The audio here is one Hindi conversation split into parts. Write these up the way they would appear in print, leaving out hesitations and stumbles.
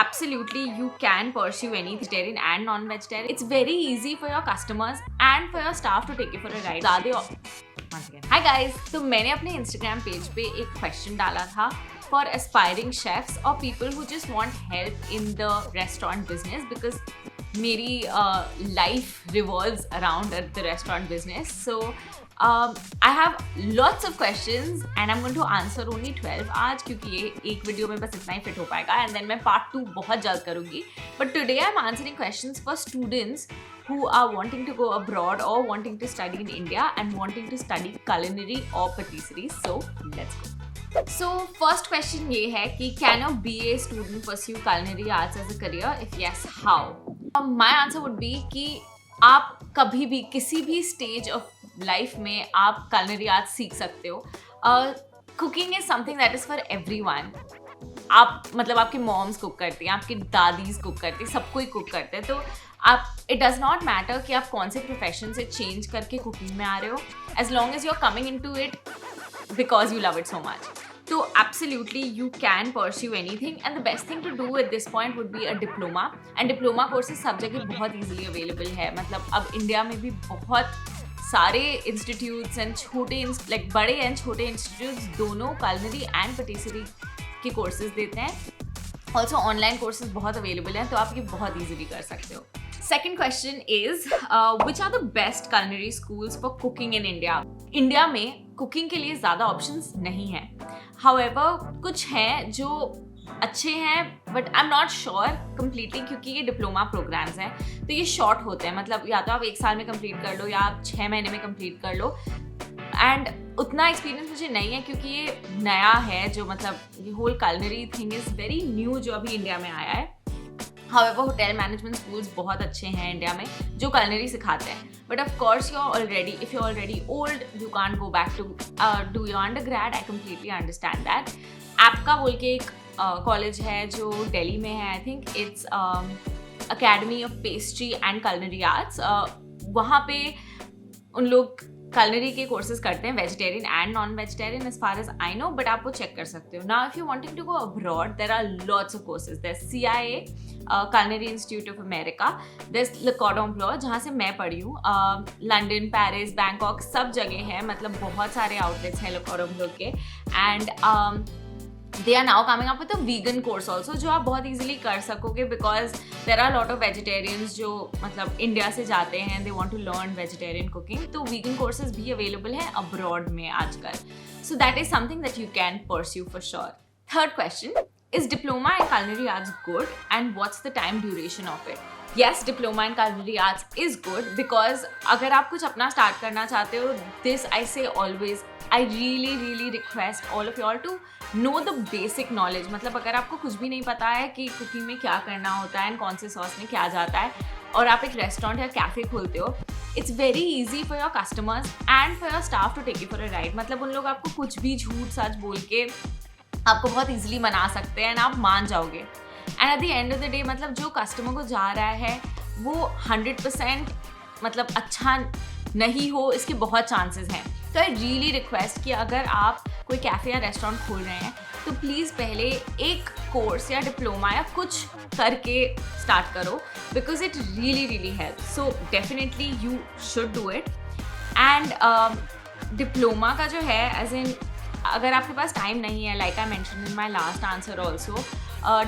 absolutely you can pursue any vegetarian and non-vegetarian. It's very easy for your customers and for your staff to take you for a ride. Once again, hi guys. तो मैंने अपने Instagram पेज पे एक क्वेश्चन डाला था for aspiring chefs or people who just want help in the restaurant business because मेरी life revolves around the restaurant business. So I have lots of questions and I'm going to answer only 12 आज क्योंकि ये एक वीडियो में बस इतना ही फिट हो पाएगा and then मैं part 2 बहुत जल्द करूँगी. But today I'm answering questions for students who are wanting to go abroad or wanting to study in India and wanting to study culinary or patisserie. So let's go. So first question ये है कि can a BA student pursue culinary arts as a career? If yes, how? My answer would be कि आप कभी भी किसी भी stage of लाइफ में आप culinary arts सीख सकते हो. Cooking is something that is for everyone. आप मतलब आपकी मॉम्स कुक करती हैं, आपकी दादीज कुक करती हैं, सब कोई कुक करते हैं. तो आप इट डज नॉट मैटर कि आप कौन से प्रोफेशन से चेंज करके कुकिंग में आ रहे हो, as long as you are coming into it because you love it so much. So absolutely you can pursue anything and the best thing to do at this point would be a diploma. And diploma courses सब जगह बहुत easily available है. मतलब अब इंडिया में भी बहुत सारे इंस्टीट्यूट्स एंड छोटे लाइक बड़े एंड छोटे इंस्टीट्यूट्स दोनों culinary एंड patisserie के कोर्सेज देते हैं. ऑल्सो ऑनलाइन कोर्सेज बहुत अवेलेबल हैं तो आप ये बहुत ईजिली कर सकते हो. Second question is which are the best culinary schools for cooking in India? India में कुकिंग के लिए ज़्यादा ऑप्शंस नहीं हैं. However, कुछ हैं जो अच्छे हैं but I am not sure completely क्योंकि ये डिप्लोमा प्रोग्राम्स हैं तो ये शॉर्ट होते हैं. मतलब या तो आप 1 साल में कंप्लीट कर लो या आप 6 महीने में कंप्लीट कर लो. एंड उतना एक्सपीरियंस मुझे नहीं है क्योंकि ये नया है जो मतलब ये whole culinary thing is very new जो अभी इंडिया में आया है. However, hotel management schools बहुत अच्छे हैं इंडिया में जो culinary सिखाते हैं. But of course, if you're already old, you can't go back to do your undergrad. I completely understand that. APCA बोल के एक कॉलेज है जो दिल्ली में है. I think it's academy of pastry and culinary arts. वहाँ पे उन लोग culinary के कोर्सेज करते हैं vegetarian and non vegetarian as far as I know. But आप वो चेक कर सकते हो. Now if you wanting to go abroad there are lots of courses. There CIA culinary institute of America. there's Le Cordon Bleu जहाँ से मैं पढ़ी हूँ. लंदन, पेरिस, बैंकॉक सब जगह है. मतलब बहुत सारे आउटलेट्स हैं Le Cordon Bleu के. And they are now coming up with a vegan course also जो आप बहुत easily कर सकोगे because there are a lot of vegetarians जो मतलब इंडिया से जाते हैं they want to learn vegetarian cooking. तो vegan courses भी available हैं abroad में आजकल. So that is something that you can pursue for sure. Third question, is diploma in culinary arts good and what's the time duration of it? Yes, diploma in culinary arts is good because अगर आप कुछ अपना start करना चाहते हो, this I say always, I really request all of you all to know the basic knowledge. मतलब अगर आपको कुछ भी नहीं पता है कि कुकिंग में क्या करना होता है एंड कौन से सॉस में क्या जाता है और आप एक रेस्टोरेंट या कैफे खोलते हो, it's very easy for your customers and for your staff to take you for a ride. मतलब उन लोग आपको कुछ भी झूठ सच बोल के आपको बहुत ईजिली मना सकते हैं एंड आप मान जाओगे. And at the end of the day मतलब जो कस्टमर को जा रहा है वो 100% मतलब अच्छा नहीं हो इसके बहुत चांसेस हैं. तो आई रियली रिक्वेस्ट कि अगर आप कोई कैफ़े या रेस्टोरेंट खोल रहे हैं तो प्लीज़ पहले एक कोर्स या डिप्लोमा या कुछ करके स्टार्ट करो because it really helps. So definitely you should do it. And diploma का जो है एज इन अगर आपके पास टाइम नहीं है like I mention in my last answer also,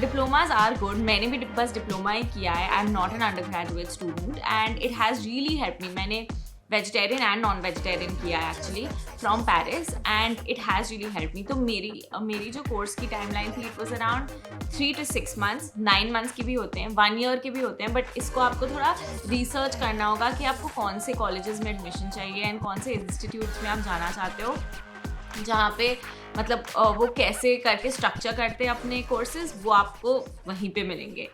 diplomas are good. मैंने भी बस डिप्लोमा ही किया है. I am not an undergraduate student and it has really help me. मैंने वेजिटेरियन एंड नॉन वेजिटेरियन किया है actually from Paris and it has really help me. तो मेरी जो कोर्स की टाइमलाइन थी it was around 3 to 6 months. 9 months की भी होते हैं, 1 year के भी होते हैं. बट इसको आपको थोड़ा रिसर्च करना होगा कि आपको कौन से कॉलेजेस में एडमिशन चाहिए एंड कौन से इंस्टीट्यूट्स में आप जाना चाहते हो जहाँ पे मतलब वो कैसे करके स्ट्रक्चर करते हैं अपने कोर्सेज वो आपको वहीं पे मिलेंगे.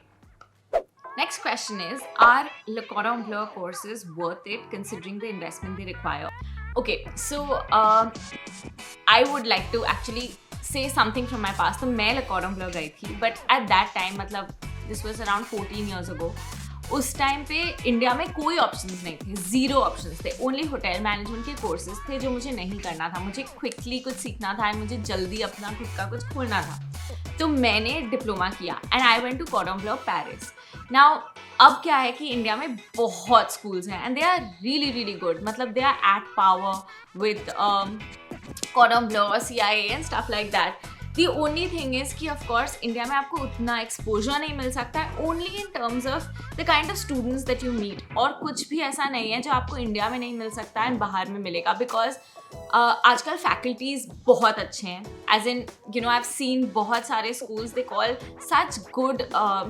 Next question is, are Le Cordon Bleu courses worth it considering the investment they require? Okay, so I would like to actually say something from my past. तो मैं Le Cordon Bleu गई थी but at that time मतलब this was around 14 years ago. उस टाइम पे इंडिया में कोई ऑप्शंस नहीं थे, 0 ऑप्शंस थे, ओनली होटल मैनेजमेंट के कोर्सेज थे जो मुझे नहीं करना था, मुझे क्विकली कुछ सीखना था एंड मुझे जल्दी अपना खुद का कुछ खोलना था। तो मैंने डिप्लोमा किया and I went to Cordon Bleu Paris. Now अब क्या है कि इंडिया में बहुत स्कूल्स हैं and they are really good, मतलब they are at par with Cordon Bleu, CIA and stuff like that. The only thing is कि of course इंडिया में आपको उतना एक्सपोजर नहीं मिल सकता है, only in terms of the kind of students that you meet, और कुछ भी ऐसा नहीं है जो आपको इंडिया में नहीं मिल सकता है बाहर में मिलेगा, बिकॉज आजकल फैकल्टीज बहुत अच्छे हैं, as in you know I have seen बहुत सारे schools they call such good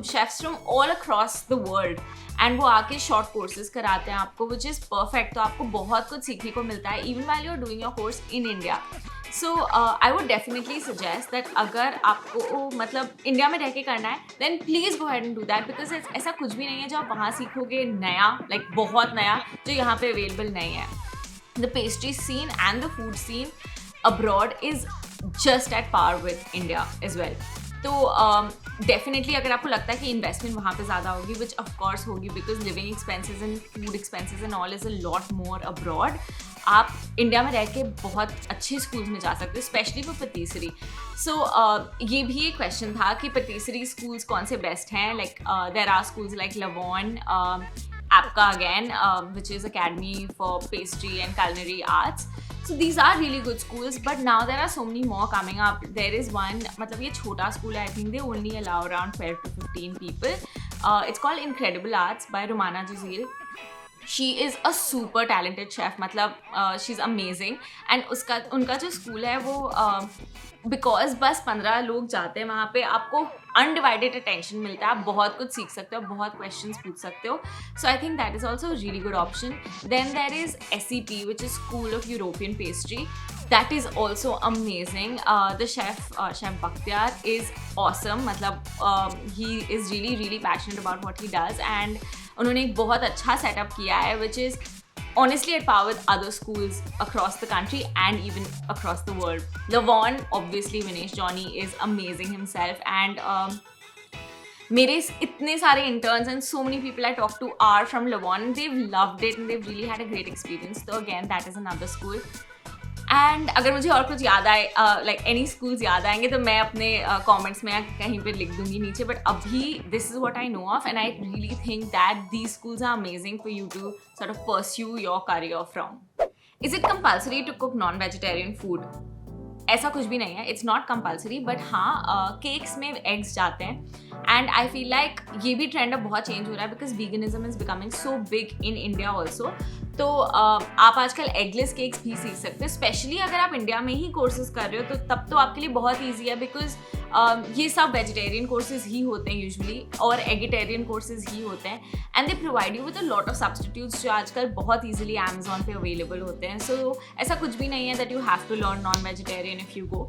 chefs from all across the world and वो आके शॉर्ट कोर्सेज कराते हैं आपको, विच इज़ परफेक्ट। तो आपको बहुत कुछ सीखने को मिलता है even while you are doing your course in India. So I would definitely suggest that अगर आपको मतलब इंडिया में रह के करना है then please go ahead and do that, because ऐसा कुछ भी नहीं है जो आप वहाँ सीखोगे नया, लाइक बहुत नया, जो यहाँ पे अवेलेबल नहीं है। The pastry scene and the food scene abroad is just at par with India as well. तो डेफिनेटली अगर आपको लगता है कि इन्वेस्टमेंट वहाँ पे ज़्यादा होगी, विच ऑफ कोर्स होगी because living expenses and food expenses and all is a lot more abroad, आप इंडिया में रह के बहुत अच्छे स्कूल्स में जा सकते हो, स्पेशली फॉर पतीसरी। सो ये भी एक क्वेश्चन था कि पतीसरी स्कूल्स कौन से बेस्ट हैं, like there are schools like Lavonne, APCA again, which is Academy for Pastry and Culinary Arts. So these are really good schools, but now there are so many more coming up. There is one, मतलब ये छोटा school है, I think they only allow around 12 to 15 people. It's called Incredible Arts by Rumana Jazeel. She is a super talented chef, मतलब she's amazing. And उनका जो school है वो बिकॉज बस 15 लोग जाते हैं वहाँ पे, आपको अनडिवाइडेड अटेंशन मिलता है, आप बहुत कुछ सीख सकते हो, बहुत क्वेश्चंस पूछ सकते हो। So I think that is also really good option. Then there is SEP which is school of European pastry, that is also amazing. The chef Bakhtiyar is awesome, मतलब he is really passionate about what he does and उन्होंने एक बहुत अच्छा सेटअप किया है which is honestly at par with other schools across the country and even across the world. Levon, obviously Vinesh Johnny is amazing himself and मेरे इतने सारे interns and so many people I talked to are from Levon and they've loved it and they've really had a great experience. So again, that is another school. And अगर मुझे और कुछ याद आए, लाइक एनी स्कूल्स याद आएंगे तो मैं अपने कमेंट्स में कहीं पे लिख दूंगी नीचे, बट अभी this is what I know of and I really think that these schools are amazing for you to sort of pursue your career from. Is it compulsory to cook non vegetarian food? ऐसा कुछ भी नहीं है, इट्स नॉट कंपल्सरी, बट हाँ केक्स में एग्स जाते हैं एंड आई फील लाइक ये भी ट्रेंड अब बहुत चेंज हो रहा है because veganism is becoming so big in India also. तो आप आजकल एगलेस केक्स भी सीख सकते हो, स्पेशली अगर आप इंडिया में ही कोर्सेज कर रहे हो तो तब तो आपके लिए बहुत ईजी है बिकॉज ये सब वेजिटेरियन कोर्सेज ही होते हैं यूजुअली और एगिटेरियन कोर्सेज ही होते हैं and they provide you with a lot of substitutes जो आजकल बहुत ईजिली अमेजॉन पे अवेलेबल होते हैं। सो ऐसा कुछ भी नहीं है that you have to learn non vegetarian if you go.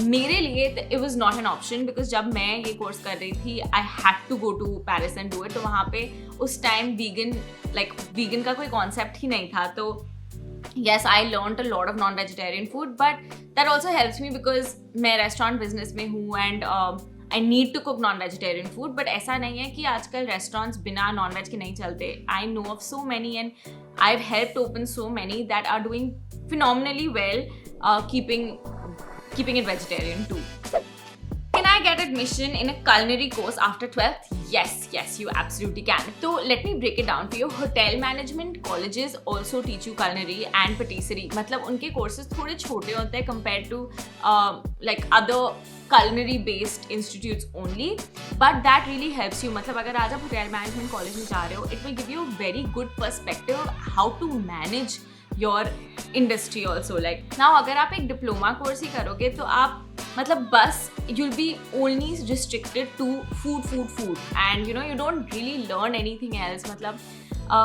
मेरे लिए it was not an option because जब मैं ये कोर्स कर रही थी I had to go to Paris and do it, तो वहाँ पे उस टाइम वीगन का कोई कॉन्सेप्ट ही नहीं था। तो yes, I learned a lot of non-vegetarian food, but that also helps me because मैं restaurant business में हूँ and I need to cook non-vegetarian food, but ऐसा नहीं है कि आजकल restaurants बिना non-veg के नहीं चलते। I know of so many and I've helped open so many that are doing phenomenally well, keeping it vegetarian too. Can I get admission in a culinary course after 12th? Yes, you absolutely can. So let me break it down for you. Hotel management colleges also teach you culinary and patisserie. मतलब उनके courses थोड़े छोटे होते हैं compared to like other culinary based institutes only, but that really helps you. मतलब अगर आज आप hotel management college में जा रहे हो, it will give you a very good perspective of how to manage your industry also. Like now अगर आप एक diploma course ही करोगे तो आप मतलब बस you'll be only restricted to food and you don't really learn anything else, मतलब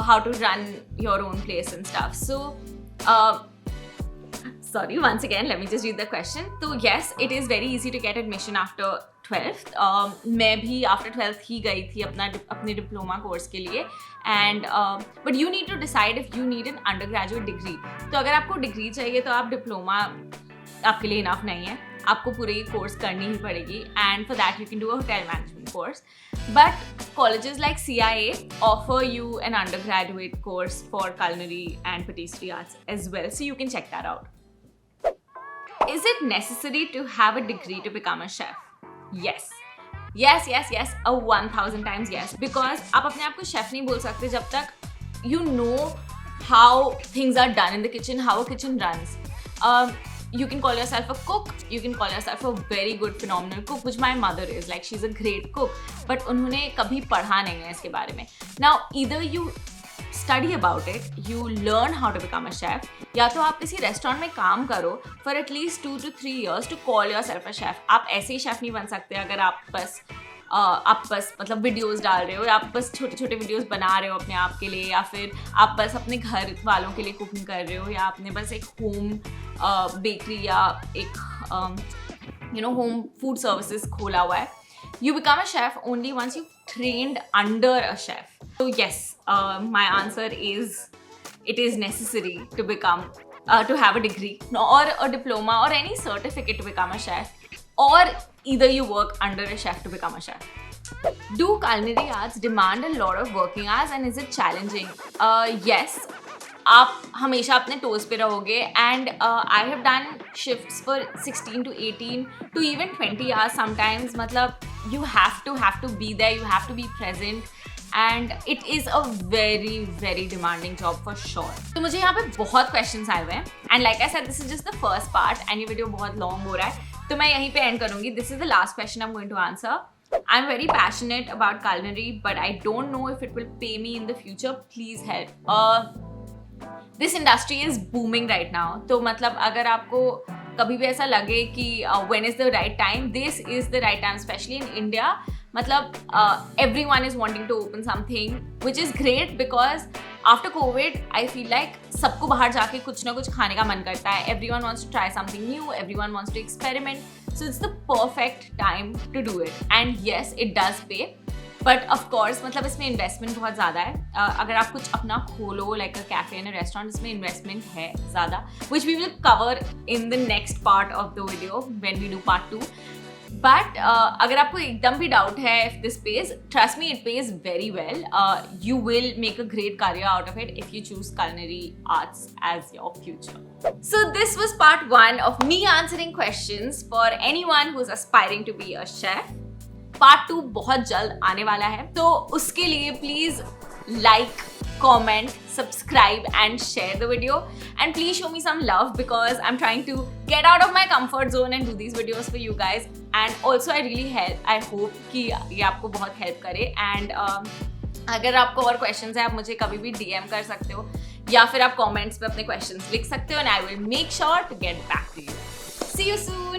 how to run your own place and stuff. So sorry, once again let me just read the question. So yes, it is very easy to get admission after 12th. मैं भी after 12th ही गई थी अपने डिप्लोमा कोर्स के लिए and but you need to decide if you need an undergraduate degree. तो अगर आपको डिग्री चाहिए तो आप डिप्लोमा आपके लिए इनफ नहीं है, आपको पूरी कोर्स करनी ही पड़ेगी, and for that you can do a hotel management course. But colleges like CIA offer you an undergraduate course for culinary and patisserie arts as well, so you can check that out. Is it necessary to have a degree to become a chef? Yes. Yes, yes, yes, a 1000 times yes. Because आप अपने आप को शेफ नहीं बोल सकते जब तक you know how things are done in the kitchen, how a kitchen runs. You can call yourself a cook, you can call yourself a very good phenomenal cook, which my mother is, like she's a great cook, but उन्होंने कभी पढ़ा नहीं है इसके बारे में. Now either you study about it, you learn how to become a chef, या तो आप किसी रेस्टोरेंट में काम करो for at least 2 to 3 years to call yourself a chef. आप ऐसे ही शेफ नहीं बन सकते अगर आप बस मतलब वीडियोस डाल रहे हो, या आप बस छोटे छोटे वीडियोस बना रहे हो अपने आप के लिए, या फिर आप बस अपने घर वालों के लिए कुकिंग कर रहे हो, या आपने बस एक होम बेकरी या एक होम फूड सर्विसेज खोला हुआ है. You become a chef only once you've trained under a chef. So yes, my answer is it is necessary to become to have a degree or a diploma or any certificate to become a chef, or either you work under a chef to become a chef. Do culinary arts demand a lot of working hours and is it challenging? Yes. आप हमेशा अपने टोज पे रहोगे, and I have done shifts for 16 to 18 to even 20 hours sometimes. मतलब you have to be there, you have to be present, and it is a very very demanding job for sure. तो मुझे यहाँ पे बहुत questions आए हुए हैं, and like I said this is just the first part and ये वीडियो बहुत long हो रहा है, तो मैं यहीं पे end करूँगी. This is the last question I'm going to answer. I'm very passionate about culinary, but I don't know if it will pay me in the future. Please help. This industry is booming right now. तो मतलब अगर आपको कभी भी ऐसा लगे कि when is the right time, this is the right time, especially in India. मतलब everyone is wanting to open something, which is great because after COVID, I feel like सबको बाहर जाके कुछ ना कुछ खाने का मन करता है. Everyone wants to try something new, everyone wants to experiment. So it's the perfect time to do it. And yes, it does pay. But of course मतलब इसमें इन्वेस्टमेंट बहुत ज़्यादा है. अगर आप कुछ अपना खोलो like a cafe and a restaurant, इसमें इन्वेस्टमेंट है ज़्यादा, which we will cover in the next part of the video when we do part 2. But अगर आपको एकदम भी डाउट है if this pays, trust me it pays very well. You will make a great career out of it if you choose culinary arts as your future. So this was part 1 of me answering questions for anyone who is aspiring to be a chef. Part 2 बहुत जल्द आने वाला है, तो उसके लिए please like, comment, subscribe and share the video, and please show me some love because I am trying to get out of my comfort zone and do these videos for you guys. And also I hope कि ये आपको बहुत हेल्प करे. एंड अगर आपको और क्वेश्चंस है आप मुझे कभी भी DM कर सकते हो, या फिर आप कॉमेंट्स पे अपने क्वेश्चंस लिख सकते हो, and I will make sure to get back to you. See you soon.